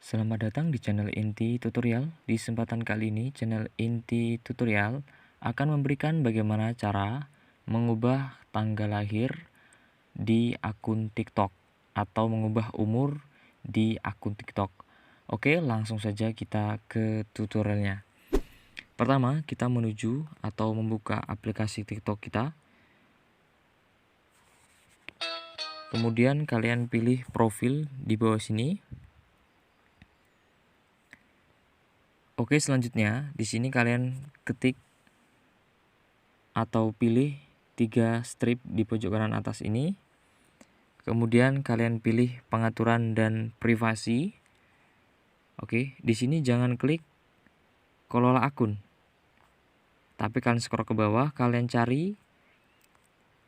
Selamat datang di channel Inti Tutorial. Di kesempatan kali ini, channel Inti Tutorial akan memberikan bagaimana cara mengubah tanggal lahir di akun TikTok atau mengubah umur di akun TikTok. Oke, langsung saja kita ke tutorialnya. Pertama, kita menuju atau membuka aplikasi TikTok kita. Kemudian kalian pilih profil di bawah sini. Oke, selanjutnya di sini kalian ketik atau pilih 3 strip di pojok kanan atas ini. Kemudian kalian pilih pengaturan dan privasi. Oke, di sini jangan klik kelola akun. Tapi kalian scroll ke bawah, kalian cari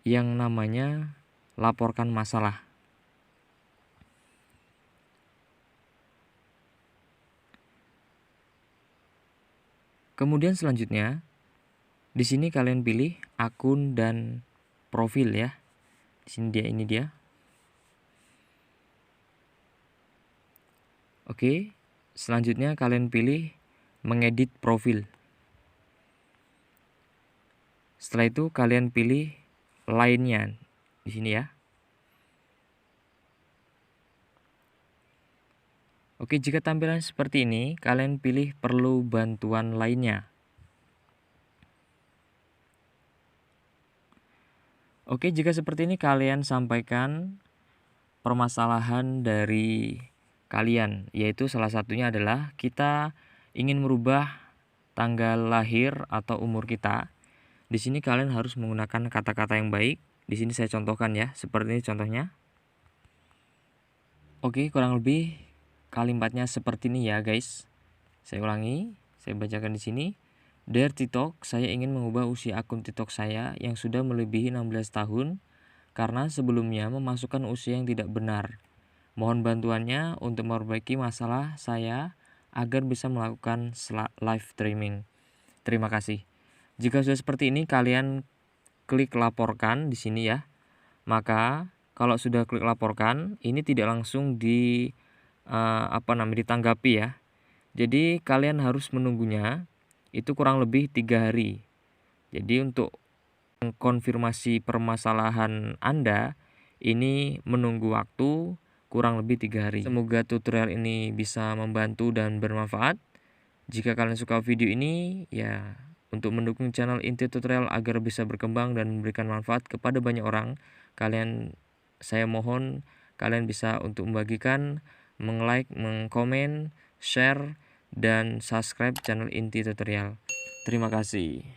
yang namanya laporkan masalah. Kemudian selanjutnya di sini kalian pilih akun dan profil ya. Di sini ini dia. Oke, selanjutnya kalian pilih mengedit profil. Setelah itu kalian pilih lainnya di sini ya. Oke, jika tampilan seperti ini, kalian pilih perlu bantuan lainnya. Oke, jika seperti ini kalian sampaikan permasalahan dari kalian, yaitu salah satunya adalah kita ingin merubah tanggal lahir atau umur kita. Di sini kalian harus menggunakan kata-kata yang baik. Di sini saya contohkan ya, seperti ini contohnya. Oke, kurang lebih kalimatnya seperti ini ya, guys. Saya ulangi, saya bacakan di sini. Dear TikTok, saya ingin mengubah usia akun TikTok saya yang sudah melebihi 16 tahun karena sebelumnya memasukkan usia yang tidak benar. Mohon bantuannya untuk memperbaiki masalah saya agar bisa melakukan live streaming. Terima kasih. Jika sudah seperti ini, kalian klik laporkan di sini ya. Maka kalau sudah klik laporkan, ini tidak langsung ditanggapi ya. Jadi kalian harus menunggunya itu kurang lebih 3 hari. Jadi untuk mengkonfirmasi permasalahan Anda ini menunggu waktu kurang lebih 3 hari. Semoga tutorial ini bisa membantu dan bermanfaat. Jika kalian suka video ini, ya untuk mendukung channel Inti Tutorial agar bisa berkembang dan memberikan manfaat kepada banyak orang, saya mohon kalian bisa untuk membagikan, meng-like, mengkomen, share, dan subscribe channel Inti Tutorial. Terima kasih.